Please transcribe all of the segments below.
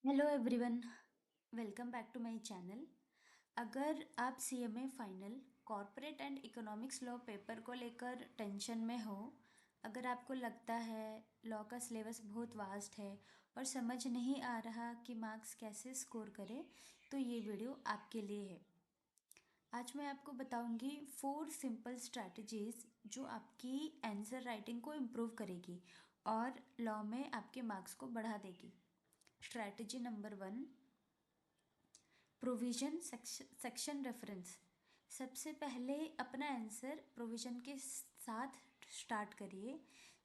Hello everyone, welcome back to my channel. अगर आप CMA final corporate and economics law paper को लेकर tension में हो, अगर आपको लगता है लॉ का सिलेबस बहुत वास्ट है और समझ नहीं आ रहा कि मार्क्स कैसे स्कोर करें, तो ये वीडियो आपके लिए है। आज मैं आपको बताऊंगी 4 सिंपल स्ट्रैटेजीज जो आपकी आंसर राइटिंग को इम्प्रूव करेगी और लॉ में आपके मार्क्स को बढ़ा देगी। Strategy number 1, provision section reference. सबसे पहले अपना आंसर प्रोविजन के साथ स्टार्ट करिए।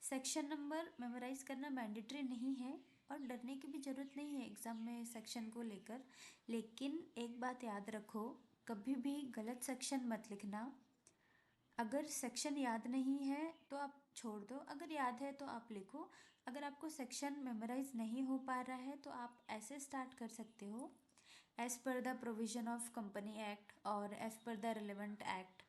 सेक्शन नंबर मेमोराइज करना मैंडेटरी नहीं है और डरने की भी ज़रूरत नहीं है एग्ज़ाम में सेक्शन को लेकर। लेकिन एक बात याद रखो, कभी भी गलत सेक्शन मत लिखना। अगर सेक्शन याद नहीं है तो आप छोड़ दो, अगर याद है तो आप लिखो। अगर आपको सेक्शन मेमोराइज नहीं हो पा रहा है तो आप ऐसे स्टार्ट कर सकते हो, as per the provision of company act और as per the relevant act.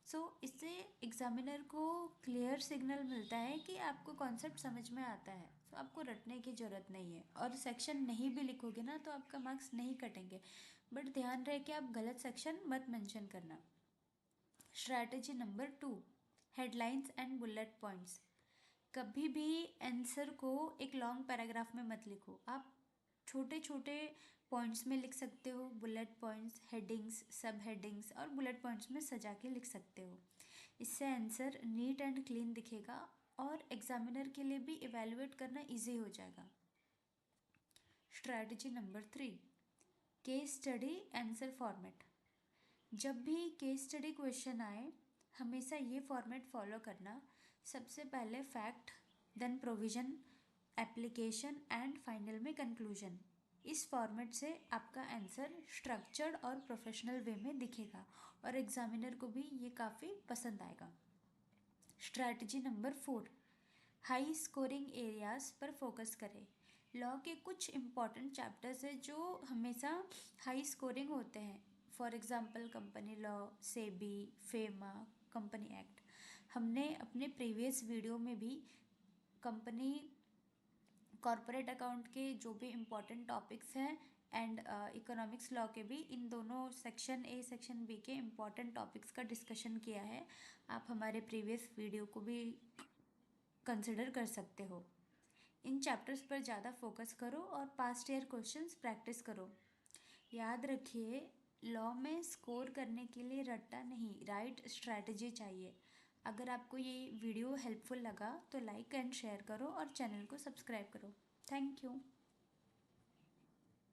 So इससे एग्जामिनर को क्लियर सिग्नल मिलता है कि आपको कॉन्सेप्ट समझ में आता है। सो आपको रटने की ज़रूरत नहीं है और सेक्शन नहीं भी लिखोगे ना तो आपका मार्क्स नहीं कटेंगे, बट ध्यान रहे कि आप गलत सेक्शन मत मेंशन करना। Strategy number 2, headlines and bullet points. कभी भी आंसर को एक लॉन्ग पैराग्राफ में मत लिखो, आप छोटे छोटे पॉइंट्स में लिख सकते हो। बुलेट पॉइंट्स, हेडिंग्स, सब हेडिंग्स और बुलेट पॉइंट्स में सजा के लिख सकते हो। इससे आंसर नीट एंड क्लीन दिखेगा और एग्जामिनर के लिए भी इवेलुएट करना इजी हो जाएगा। Strategy number 3, case study answer format. जब भी केस स्टडी क्वेश्चन आए, हमेशा ये फॉर्मेट फॉलो करना। सबसे पहले fact, then provision, application and final में कंक्लूजन। इस फॉर्मेट से आपका आंसर स्ट्रक्चर्ड और प्रोफेशनल वे में दिखेगा और एग्जामिनर को भी ये काफ़ी पसंद आएगा। Strategy number 4, high scoring areas पर फोकस करें। लॉ के कुछ इम्पॉर्टेंट चैप्टर्स है जो हमेशा हाई स्कोरिंग होते हैं। For example company law, SEBI, FEMA, company act. हमने अपने प्रीवियस वीडियो में भी कंपनी कॉरपोरेट अकाउंट के जो भी इम्पोर्टेंट टॉपिक्स हैं एंड इकोनॉमिक्स लॉ के भी, इन दोनों सेक्शन ए सेक्शन बी के इम्पोर्टेंट टॉपिक्स का डिस्कशन किया है। आप हमारे प्रीवियस वीडियो को भी कंसिडर कर सकते हो। इन चैप्टर्स पर ज़्यादा फोकस करो और पास्ट ईयर क्वेश्चंस प्रैक्टिस करो। याद रखिए, लॉ में स्कोर करने के लिए रट्टा नहीं, राइट स्ट्रैटेजी चाहिए। अगर आपको ये वीडियो हेल्पफुल लगा तो लाइक एंड शेयर करो और चैनल को सब्सक्राइब करो। Thank you.